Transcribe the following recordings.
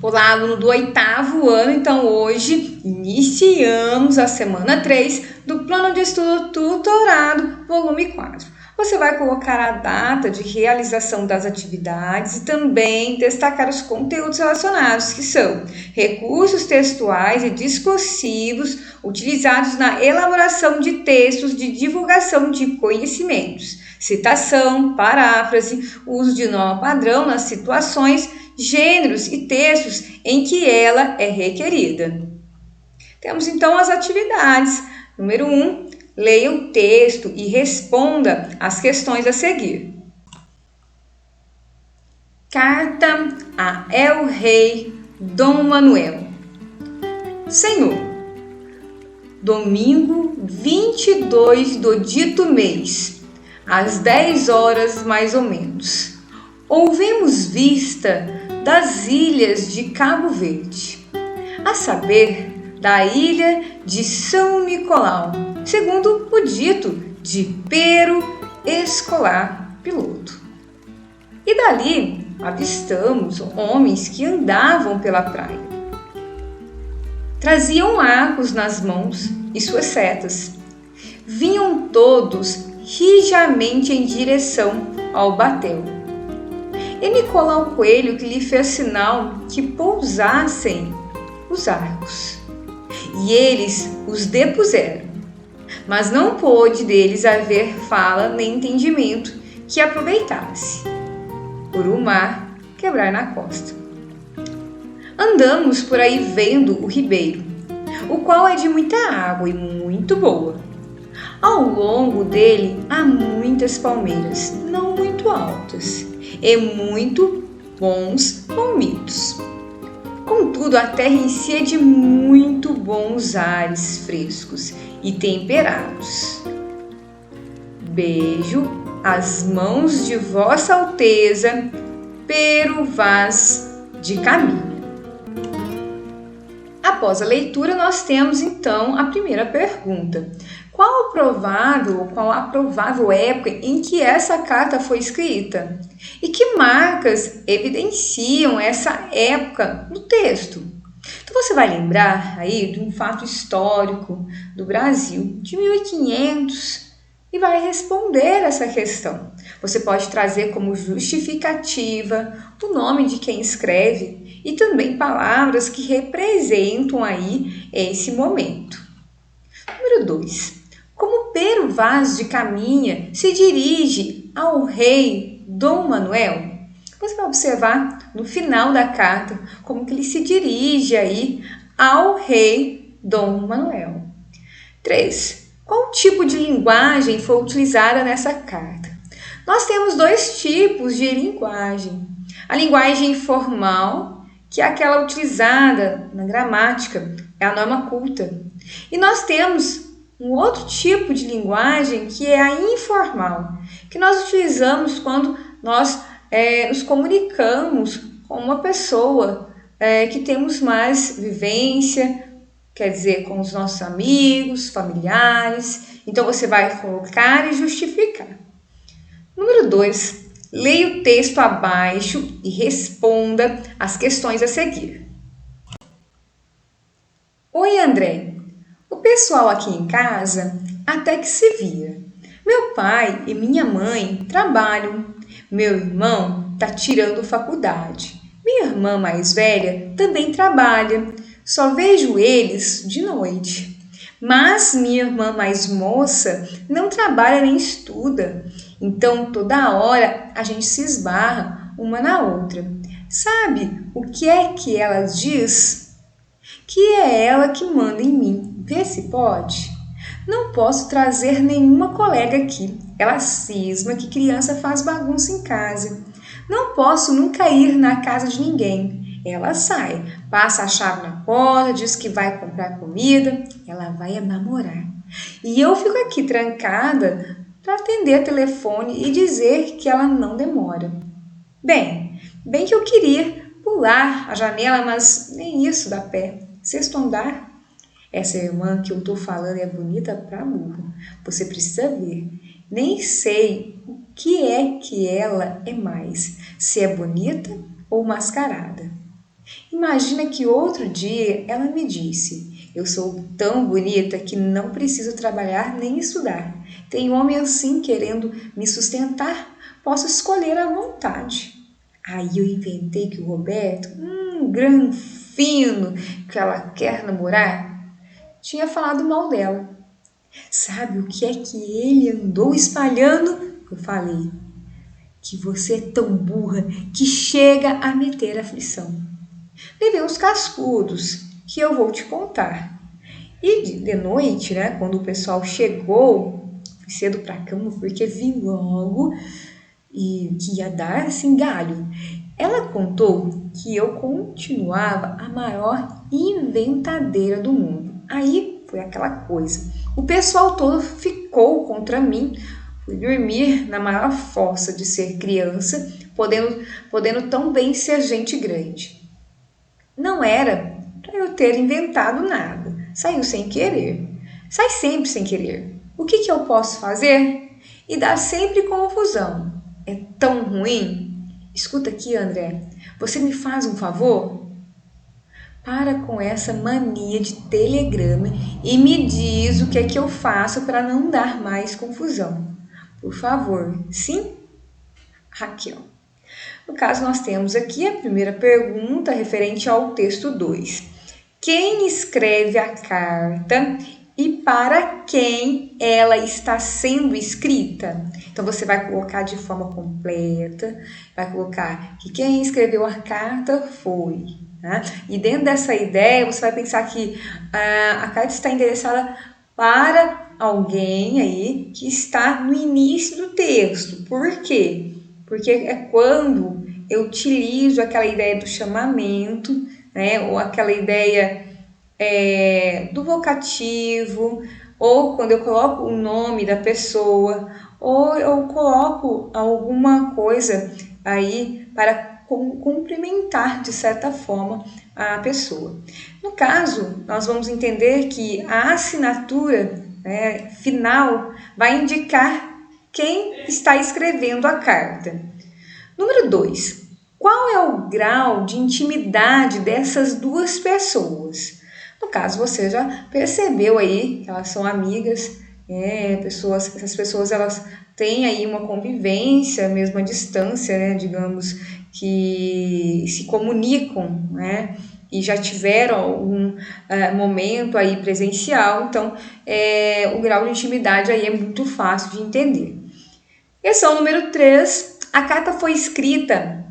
Olá, aluno do 8º ano. Então, hoje iniciamos a semana 3 do Plano de Estudo Tutorado, volume 4. Você vai colocar a data de realização das atividades e também destacar os conteúdos relacionados, que são recursos textuais e discursivos utilizados na elaboração de textos de divulgação de conhecimentos, citação, paráfrase, uso de norma padrão nas situações, gêneros e textos em que ela é requerida. Temos então as atividades. Número 1, leia o texto e responda as questões a seguir. Carta a El-Rei Dom Manuel. Senhor, domingo 22 do dito mês, às 10 horas mais ou menos, ouvimos vista das ilhas de Cabo Verde, a saber, da ilha de São Nicolau, segundo o dito de Pero Escolar Piloto. E dali avistamos homens que andavam pela praia. Traziam arcos nas mãos e suas setas. Vinham todos rijamente em direção ao batel. E Nicolau Coelho que lhe fez sinal que pousassem os arcos. E eles os depuseram, mas não pôde deles haver fala nem entendimento que aproveitasse, por o mar quebrar na costa. Andamos por aí vendo o ribeiro, o qual é de muita água e muito boa. Ao longo dele há muitas palmeiras, não muito altas, e muito bons palmitos. Contudo, a terra em si é de muito bons ares frescos e temperados. Beijo as mãos de Vossa Alteza, Pero Vaz de Caminha. Após a leitura, nós temos então a primeira pergunta. Qual a provável época em que essa carta foi escrita? E que marcas evidenciam essa época no texto? Então você vai lembrar aí de um fato histórico do Brasil de 1500 e vai responder essa questão. Você pode trazer como justificativa o nome de quem escreve e também palavras que representam aí esse momento. Número 2. Como Pero Vaz de Caminha se dirige ao rei Dom Manuel? Você vai observar no final da carta como que ele se dirige aí ao rei Dom Manuel. 3. Qual tipo de linguagem foi utilizada nessa carta? Nós temos dois tipos de linguagem. A linguagem formal, que é aquela utilizada na gramática, é a norma culta. E nós temos um outro tipo de linguagem que é a informal, que nós utilizamos quando nós nos comunicamos com uma pessoa que temos mais vivência, quer dizer, com os nossos amigos, familiares. Então, você vai colocar e justificar. Número 2. Leia o texto abaixo e responda as questões a seguir. Oi, André. O pessoal aqui em casa até que se vira. Meu pai e minha mãe trabalham. Meu irmão está tirando faculdade. Minha irmã mais velha também trabalha. Só vejo eles de noite. Mas minha irmã mais moça não trabalha nem estuda. Então, toda hora a gente se esbarra uma na outra. Sabe o que é que ela diz? Que é ela que manda em mim. Vê se pode. Não posso trazer nenhuma colega aqui. Ela cisma que criança faz bagunça em casa. Não posso nunca ir na casa de ninguém. Ela sai, passa a chave na porta, diz que vai comprar comida. Ela vai namorar. E eu fico aqui trancada para atender o telefone e dizer que ela não demora. Bem que eu queria pular a janela, mas nem isso dá pé. Sexto andar. Essa irmã que eu tô falando é bonita pra burro. Você precisa ver. Nem sei o que ela é mais, se é bonita ou mascarada. Imagina que outro dia ela me disse: eu sou tão bonita que não preciso trabalhar nem estudar. Tem homem assim querendo me sustentar, posso escolher à vontade. Aí eu inventei que o Roberto, granfino, que ela quer namorar, tinha falado mal dela. Sabe o que é que ele andou espalhando? Eu falei: que você é tão burra que chega a meter aflição. Levei uns cascudos que eu vou te contar. E de noite, né, quando o pessoal chegou, fui cedo pra cama porque vi logo e que ia dar assim galho. Ela contou que eu continuava a maior inventadeira do mundo. Aí foi aquela coisa. O pessoal todo ficou contra mim. Fui dormir na maior força de ser criança, podendo tão bem ser gente grande. Não era para eu ter inventado nada. Saiu sem querer. Sai sempre sem querer. O que eu posso fazer? E dá sempre confusão. É tão ruim? Escuta aqui, André. Você me faz um favor? Para com essa mania de telegrama e me diz o que é que eu faço para não dar mais confusão. Por favor. Sim? Raquel. No caso, nós temos aqui a primeira pergunta referente ao texto 2. Quem escreve a carta e para quem ela está sendo escrita? Então, você vai colocar de forma completa, vai colocar que quem escreveu a carta foi. Né? E dentro dessa ideia, você vai pensar que a carta está endereçada para alguém aí que está no início do texto. Por quê? Porque é quando eu utilizo aquela ideia do chamamento, né, ou aquela ideia do vocativo, ou quando eu coloco o nome da pessoa, ou eu coloco alguma coisa aí para cumprimentar de certa forma a pessoa. No caso, nós vamos entender que a assinatura final vai indicar quem está escrevendo a carta. Número 2. Qual é o grau de intimidade dessas duas pessoas? No caso, você já percebeu aí que elas são amigas, essas pessoas elas têm aí uma convivência, mesmo à distância, né, digamos, que se comunicam, né, e já tiveram algum momento aí presencial, então o grau de intimidade aí é muito fácil de entender. Questão número 3. A carta foi escrita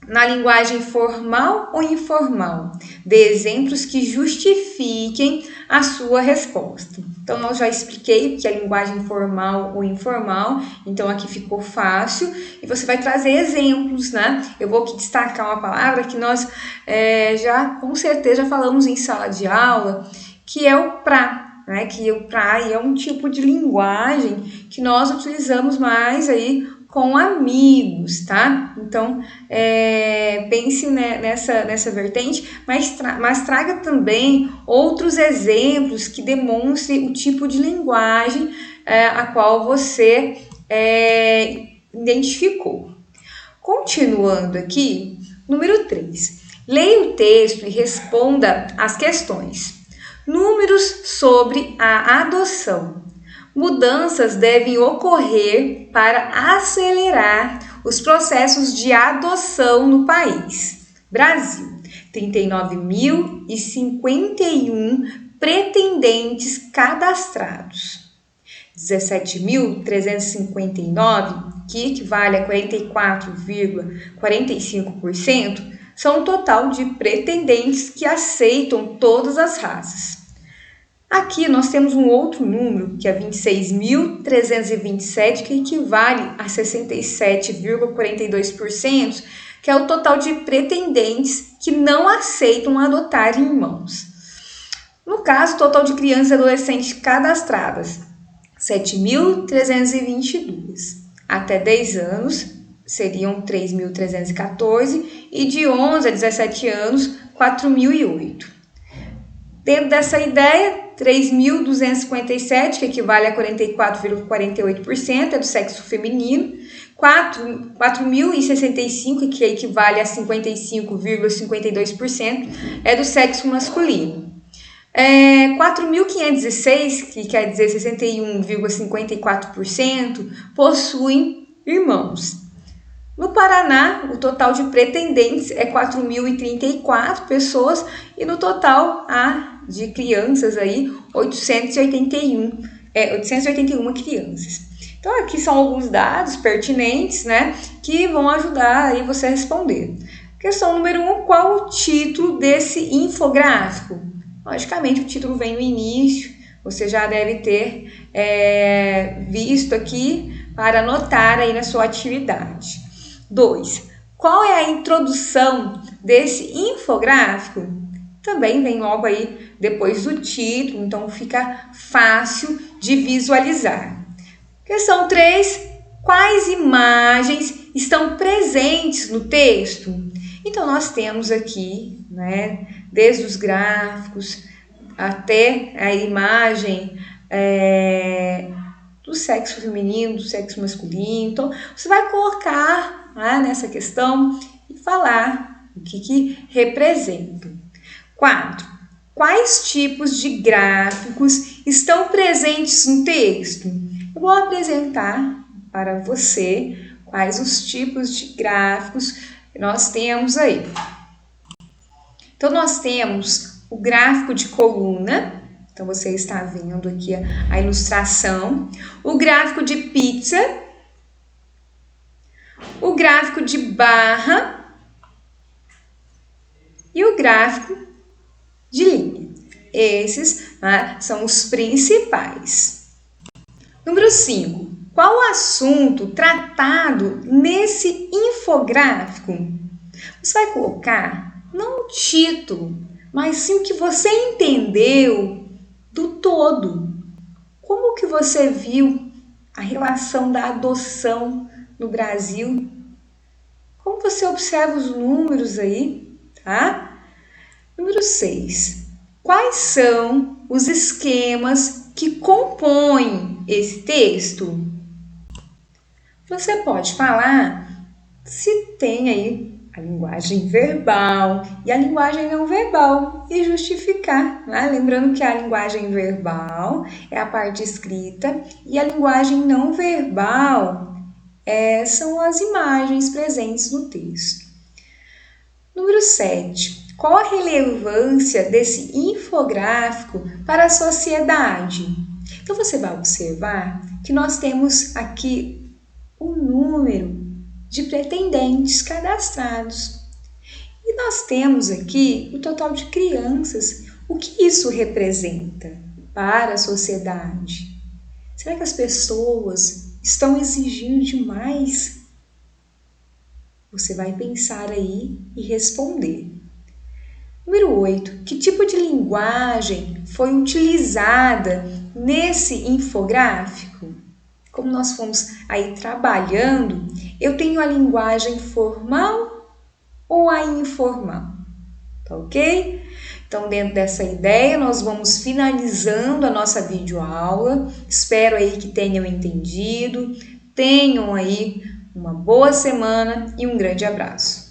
na linguagem formal ou informal? Dê exemplos que justifiquem a sua resposta. Então, eu já expliquei que é linguagem formal ou informal, então aqui ficou fácil. E você vai trazer exemplos, né? Eu vou aqui destacar uma palavra que nós já com certeza falamos em sala de aula, que é o pra. Né? Que o pra é um tipo de linguagem que nós utilizamos mais aí com amigos, tá? Então, pense nessa vertente, mas traga também outros exemplos que demonstrem o tipo de linguagem a qual você identificou. Continuando aqui, número 3. Leia o texto e responda as questões. Números sobre a adoção. Mudanças devem ocorrer para acelerar os processos de adoção no país. Brasil, 39.051 pretendentes cadastrados. 17.359, que equivale a 44,45%, são o total de pretendentes que aceitam todas as raças. Aqui nós temos um outro número, que é 26.327, que equivale a 67,42%, que é o total de pretendentes que não aceitam adotar irmãos. No caso, o total de crianças e adolescentes cadastradas, 7.322. Até 10 anos, seriam 3.314, e de 11 a 17 anos, 4.008. Dentro dessa ideia, 3.257, que equivale a 44,48%, é do sexo feminino. 4.065, que equivale a 55,52%, é do sexo masculino. 4.506, que quer dizer 61,54%, possuem irmãos. No Paraná, o total de pretendentes é 4.034 pessoas e no total há de crianças aí 881 crianças. Então aqui são alguns dados pertinentes, né, que vão ajudar aí você a responder. Questão número 1, qual o título desse infográfico? Logicamente o título vem no início, você já deve ter visto aqui para anotar aí na sua atividade. 2. Qual é a introdução desse infográfico? Também vem logo aí depois do título, então fica fácil de visualizar. Questão 3. Quais imagens estão presentes no texto? Então, nós temos aqui, né, desde os gráficos até a imagem do sexo feminino, do sexo masculino. Então, você vai colocar nessa questão e falar o que representa. 4. Quais tipos de gráficos estão presentes no texto? Eu vou apresentar para você quais os tipos de gráficos que nós temos aí. Então, nós temos o gráfico de coluna. Então, você está vendo aqui a ilustração. O gráfico de pizza. O gráfico de barra e o gráfico de linha. Esses são os principais. Número 5. Qual o assunto tratado nesse infográfico? Você vai colocar não o título, mas sim o que você entendeu do todo. Como que você viu a relação da adoção no Brasil? Como você observa os números aí, tá? Número 6. Quais são os esquemas que compõem esse texto? Você pode falar se tem aí a linguagem verbal e a linguagem não verbal e justificar, né? Lembrando que a linguagem verbal é a parte escrita e a linguagem não verbal são as imagens presentes no texto. Número 7. Qual a relevância desse infográfico para a sociedade? Então, você vai observar que nós temos aqui o número de pretendentes cadastrados. E nós temos aqui o total de crianças. O que isso representa para a sociedade? Será que as pessoas estão exigindo demais? Você vai pensar aí e responder. Número 8. Que tipo de linguagem foi utilizada nesse infográfico? Como nós fomos aí trabalhando, eu tenho a linguagem formal ou a informal? Tá ok? Então, dentro dessa ideia, nós vamos finalizando a nossa videoaula. Espero aí que tenham entendido. Tenham aí uma boa semana e um grande abraço.